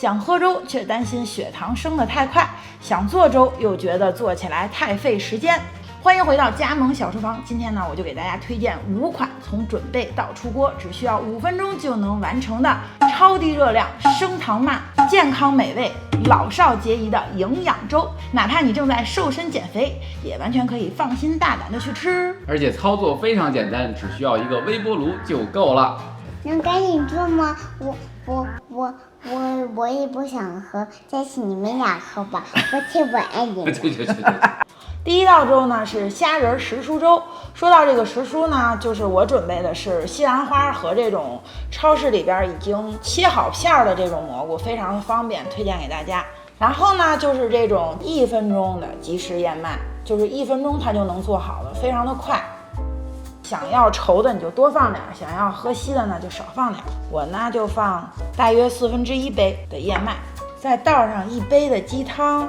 想喝粥却担心血糖升得太快，想做粥又觉得做起来太费时间。欢迎回到加盟小厨房，今天呢，我就给大家推荐5款从准备到出锅只需要5分钟就能完成的超低热量、升糖慢、健康美味、老少皆宜的营养粥。哪怕你正在瘦身减肥，也完全可以放心大胆的去吃。而且操作非常简单，只需要一个微波炉就够了。能赶紧做吗？我也不想喝，再请你们俩喝吧，我请我爱人。对。第一道粥呢是虾仁时蔬粥。说到这个时蔬呢，就是我准备的是西兰花和这种超市里边已经切好片的这种蘑菇，非常的方便，推荐给大家。然后呢，就是这种1分钟的即食燕麦，就是1分钟它就能做好了，非常的快。想要稠的你就多放点，想要喝稀的呢就少放点。我呢就放大约1/4杯的燕麦，再倒上1杯的鸡汤。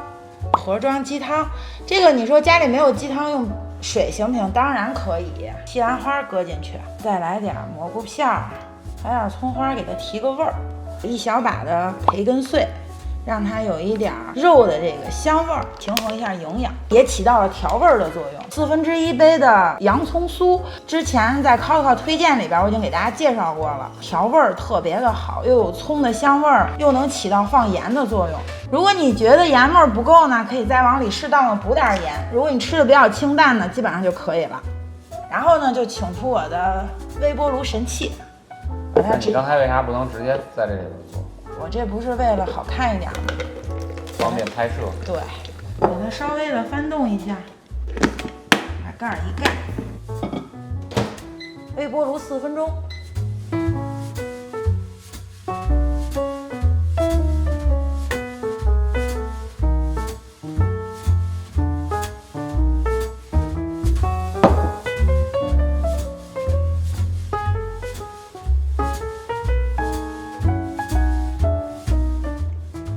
盒装鸡汤，这个你说家里没有鸡汤用水行不行？当然可以，西兰花搁进去，再来点蘑菇片儿，来点葱花给它提个味儿，1小把的培根碎，让它有一点肉的这个香味儿，平衡一下营养，也起到了调味的作用。1/4杯的洋葱酥，之前在 Coco 推荐里边我已经给大家介绍过了，调味儿特别的好，又有葱的香味儿，又能起到放盐的作用。如果你觉得盐味儿不够呢，可以再往里适当的补点盐。如果你吃的比较清淡呢，基本上就可以了。然后呢，就请出我的微波炉神器。你刚才为啥不能直接在这里做？我这不是为了好看一点吗？方便拍摄。对，给它稍微的翻动一下，把盖儿一盖，微波炉4分钟。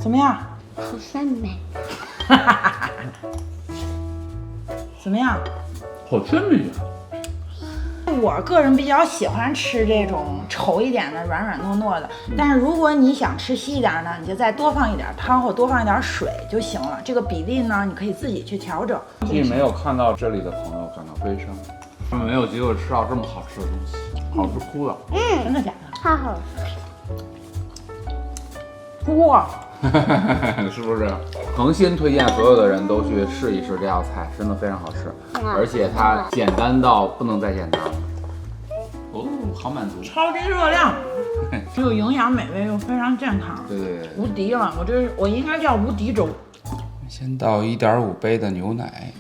怎么样？好酸美。怎么样？好甜美呀！我个人比较喜欢吃这种稠一点的、软软糯糯的。但是如果你想吃稀一点呢，你就再多放一点汤或多放一点水就行了。这个比例呢，你可以自己去调整。既没有看到这里的朋友感到悲伤，他们没有机会吃到这么好吃的东西，好吃哭了。真的假的？太好了。哇！是不是？诚心推荐所有的人都去试一试这道菜，真的非常好吃，而且它简单到不能再简单了。哦，好满足，超低热量，又营养美味又非常健康，对，无敌了！我应该叫无敌粥。先倒1.5杯的牛奶。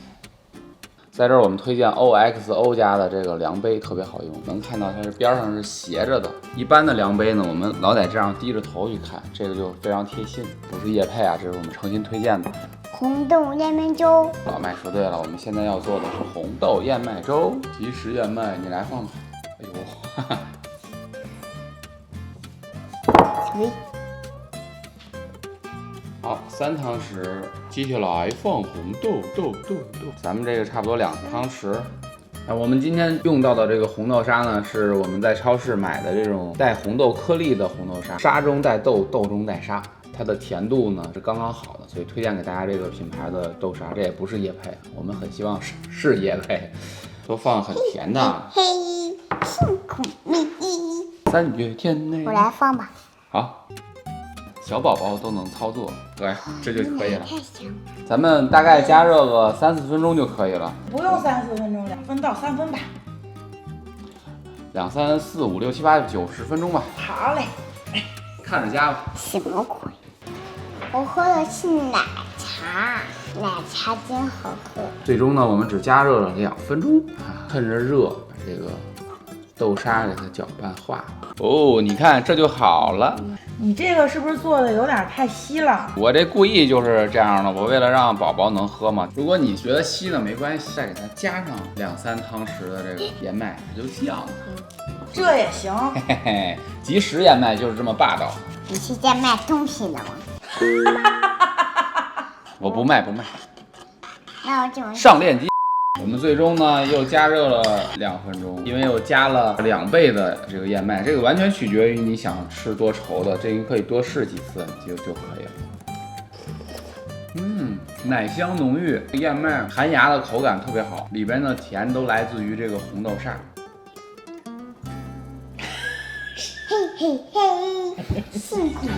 在这儿我们推荐 OXO 家的这个量杯特别好用，能看到它是边上是斜着的。一般的量杯呢，我们老得这样低着头去看，这个就非常贴心，不是业配啊，这是我们诚心推荐的。红豆燕麦粥。老麦说对了，我们现在要做的是红豆燕麦粥，即食燕麦，你来放吧。哎呦，哈哈。好，3汤匙，接下来放红豆。咱们这个差不多2汤匙。我们今天用到的这个红豆沙呢，是我们在超市买的这种带红豆颗粒的红豆沙，沙中带豆，豆中带沙，它的甜度呢是刚刚好的，所以推荐给大家这个品牌的豆沙。这也不是业配，我们很希望是业配，都放很甜的。嘿，辛苦你。3月天内，我来放吧。好。小宝宝都能操作，对，这就可以了。咱们大概加热个3、4分钟就可以了。不用3、4分钟，2分到3分吧。2、3、4、5、6、7、8、9、10分钟吧。好嘞，看着加吧。什么鬼？我喝的是奶茶，奶茶真好喝。最终呢，我们只加热了2分钟，趁着热把这个豆沙给它搅拌化。哦，你看这就好了。你这个是不是做的有点太稀了？我这故意就是这样的，我为了让宝宝能喝嘛。如果你觉得稀了没关系，再给它加上2、3汤匙的这个燕麦，它就降了。这也行。嘿嘿嘿，即食燕麦就是这么霸道。你是在卖东西的吗？我不卖。那我怎么上链接。我们最终呢又加热了2分钟，因为又加了2倍的这个燕麦，这个完全取决于你想吃多稠的，这个可以多试几次就可以了。奶香浓郁，燕麦弹牙的口感特别好，里边的甜都来自于这个红豆沙。嘿嘿嘿，辛苦了。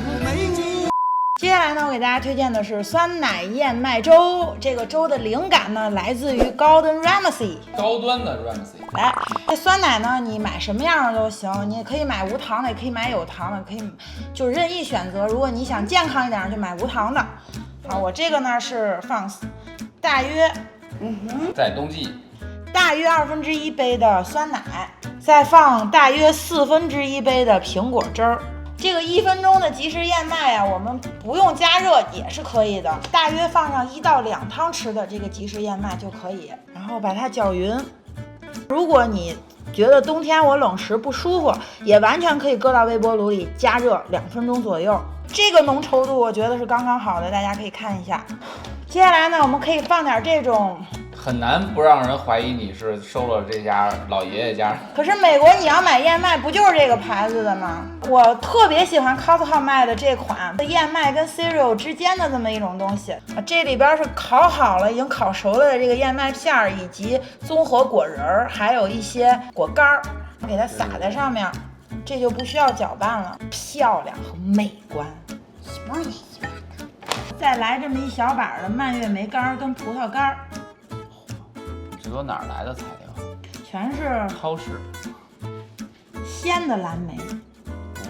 接下来呢，我给大家推荐的是酸奶燕麦粥。这个粥的灵感呢，来自于 Gordon Ramsay。高端的 Ramsay。来，这酸奶呢，你买什么样的都行，你也可以买无糖的，也可以买有糖的，可以就任意选择。如果你想健康一点，就买无糖的。啊，我这个呢是放大约，在冬季，大约1/2杯的酸奶，再放大约1/4杯的苹果汁儿。这个1分钟的即食燕麦啊，我们不用加热也是可以的，大约放上1到2汤匙的这个即食燕麦就可以，然后把它搅匀。如果你觉得冬天我冷食不舒服，也完全可以搁到微波炉里加热2分钟左右。这个浓稠度我觉得是刚刚好的，大家可以看一下。接下来呢，我们可以放点这种，很难不让人怀疑你是收了这家老爷爷家。可是美国你要买燕麦不就是这个牌子的吗？我特别喜欢 Costco 卖的这款燕麦跟 cereal 之间的这么一种东西，这里边是烤好了已经烤熟了的这个燕麦片儿，以及综合果仁儿，还有一些果干儿，给它撒在上面，这就不需要搅拌了，漂亮和美观。再来这么一小把的蔓越莓干儿跟葡萄干儿，这都哪儿来的材料？全是超市鲜的蓝莓。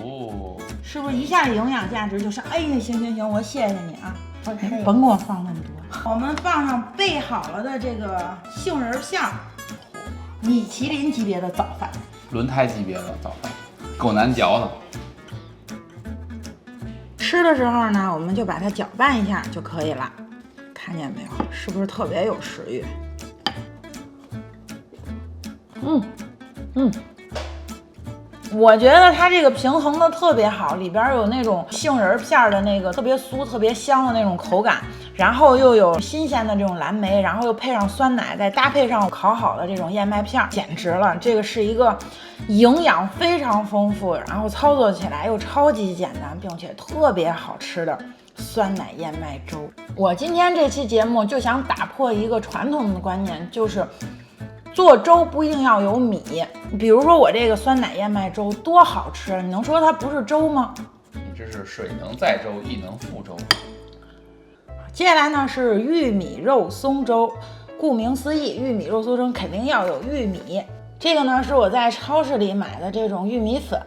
哦，是不是一下营养价值就上？哎呀，行，我谢谢你啊，甭给我放那么多。我们放上备好了的这个杏仁馅儿，米其林级别的早饭，轮胎级别的早饭，够难嚼的。吃的时候呢，我们就把它搅拌一下就可以了。看见没有？是不是特别有食欲？我觉得它这个平衡的特别好，里边有那种杏仁片的那个特别酥、特别香的那种口感，然后又有新鲜的这种蓝莓，然后又配上酸奶，再搭配上烤好的这种燕麦片，简直了！这个是一个营养非常丰富，然后操作起来又超级简单，并且特别好吃的酸奶燕麦粥。我今天这期节目就想打破一个传统的观念，就是做粥不一定要有米。比如说我这个酸奶燕麦粥多好吃，你能说它不是粥吗？你这是水能载舟，亦能覆舟。接下来呢是玉米肉松粥，顾名思义，玉米肉松中肯定要有玉米。这个呢是我在超市里买的这种玉米粉，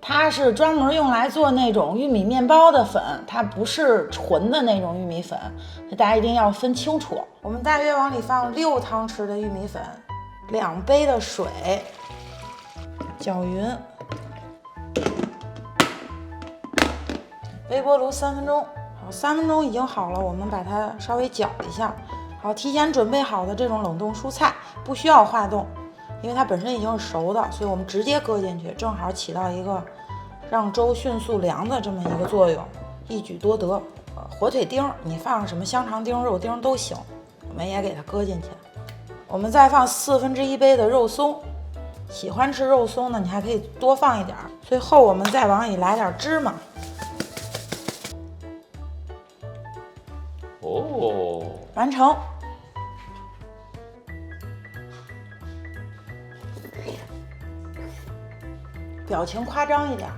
它是专门用来做那种玉米面包的粉，它不是纯的那种玉米粉，大家一定要分清楚。我们大约往里放6汤匙的玉米粉，2杯的水，搅匀，微波炉3分钟。好，3分钟已经好了，我们把它稍微搅一下。好，提前准备好的这种冷冻蔬菜不需要化冻，因为它本身已经是熟的，所以我们直接搁进去，正好起到一个让粥迅速凉的这么一个作用，一举多得。火腿丁你放什么香肠丁、肉丁都行，我们也给它搁进去。我们再放1/4杯的肉松，喜欢吃肉松的你还可以多放一点。最后我们再往里来点芝麻。哦，完成。表情夸张一点。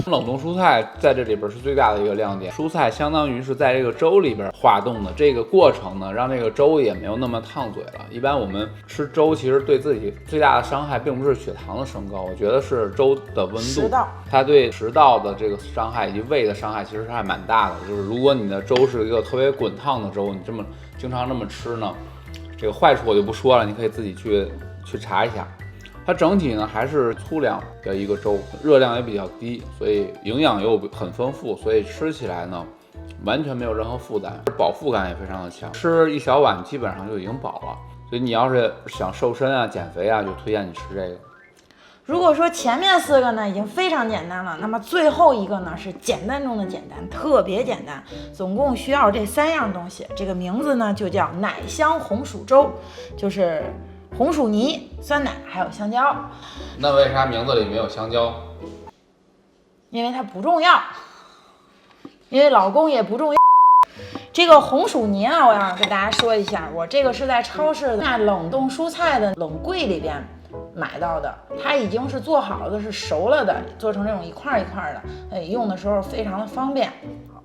冷冻蔬菜在这里边是最大的一个亮点，蔬菜相当于是在这个粥里边化冻的，这个过程呢，让这个粥也没有那么烫嘴了。一般我们吃粥，其实对自己最大的伤害并不是血糖的升高，我觉得是粥的温度，它对食道的这个伤害以及胃的伤害其实还蛮大的。就是如果你的粥是一个特别滚烫的粥，你这么经常这么吃呢，这个坏处我就不说了，你可以自己去查一下。它整体呢还是粗粮的一个粥，热量也比较低，所以营养又很丰富，所以吃起来呢完全没有任何负担，饱腹感也非常的强，吃一小碗基本上就已经饱了。所以你要是想瘦身啊、减肥啊，就推荐你吃这个。如果说前面4个呢已经非常简单了，那么最后一个呢是简单中的简单，特别简单，总共需要这3样东西。这个名字呢就叫奶香红薯粥，就是红薯泥、酸奶还有香蕉。那为啥名字里没有香蕉？因为它不重要，因为老公也不重要。这个红薯泥啊，我要跟大家说一下，我这个是在超市卖冷冻蔬菜的冷柜里边买到的，它已经是做好的，是熟了的，做成这种一块一块的，用的时候非常的方便。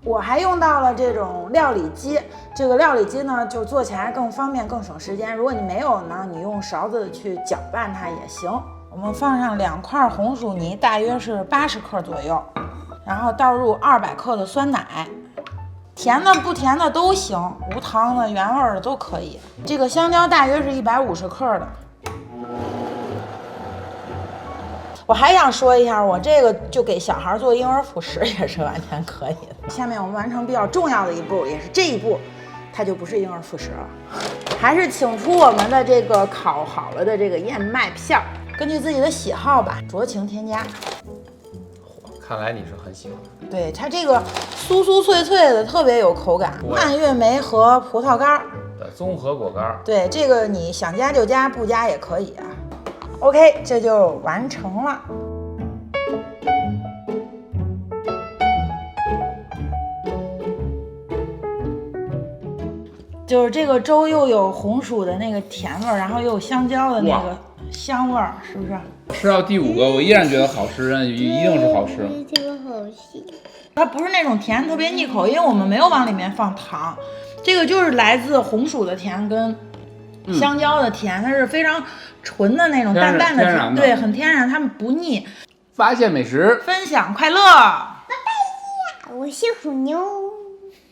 我还用到了这种料理机，这个料理机呢就做起来更方便更省时间。如果你没有呢，你用勺子去搅拌它也行。我们放上2块红薯泥，大约是80克左右，然后倒入200克的酸奶，甜的不甜的都行，无糖的原味的都可以。这个香蕉大约是150克的。我还想说一下，我这个就给小孩做婴儿辅食也是完全可以的。下面我们完成比较重要的一步，也是这一步，它就不是婴儿辅食了，还是请出我们的这个烤好了的这个燕麦片，根据自己的喜好吧，酌情添加。看来你是很喜欢。对，它这个酥酥脆脆的，特别有口感。蔓越莓和葡萄干，综合果干。对，这个你想加就加，不加也可以啊。OK， 这就完成了。就是这个粥又有红薯的那个甜味儿，然后又有香蕉的那个香味儿，是不是？吃到第5个，我依然觉得好吃，一定是好吃。这个好吃。它不是那种甜特别腻口，因为我们没有往里面放糖，这个就是来自红薯的甜跟香蕉的甜，它是非常纯的那种淡淡的甜，对，很天然，它们不腻。发现美食，分享快乐，我是虎妞。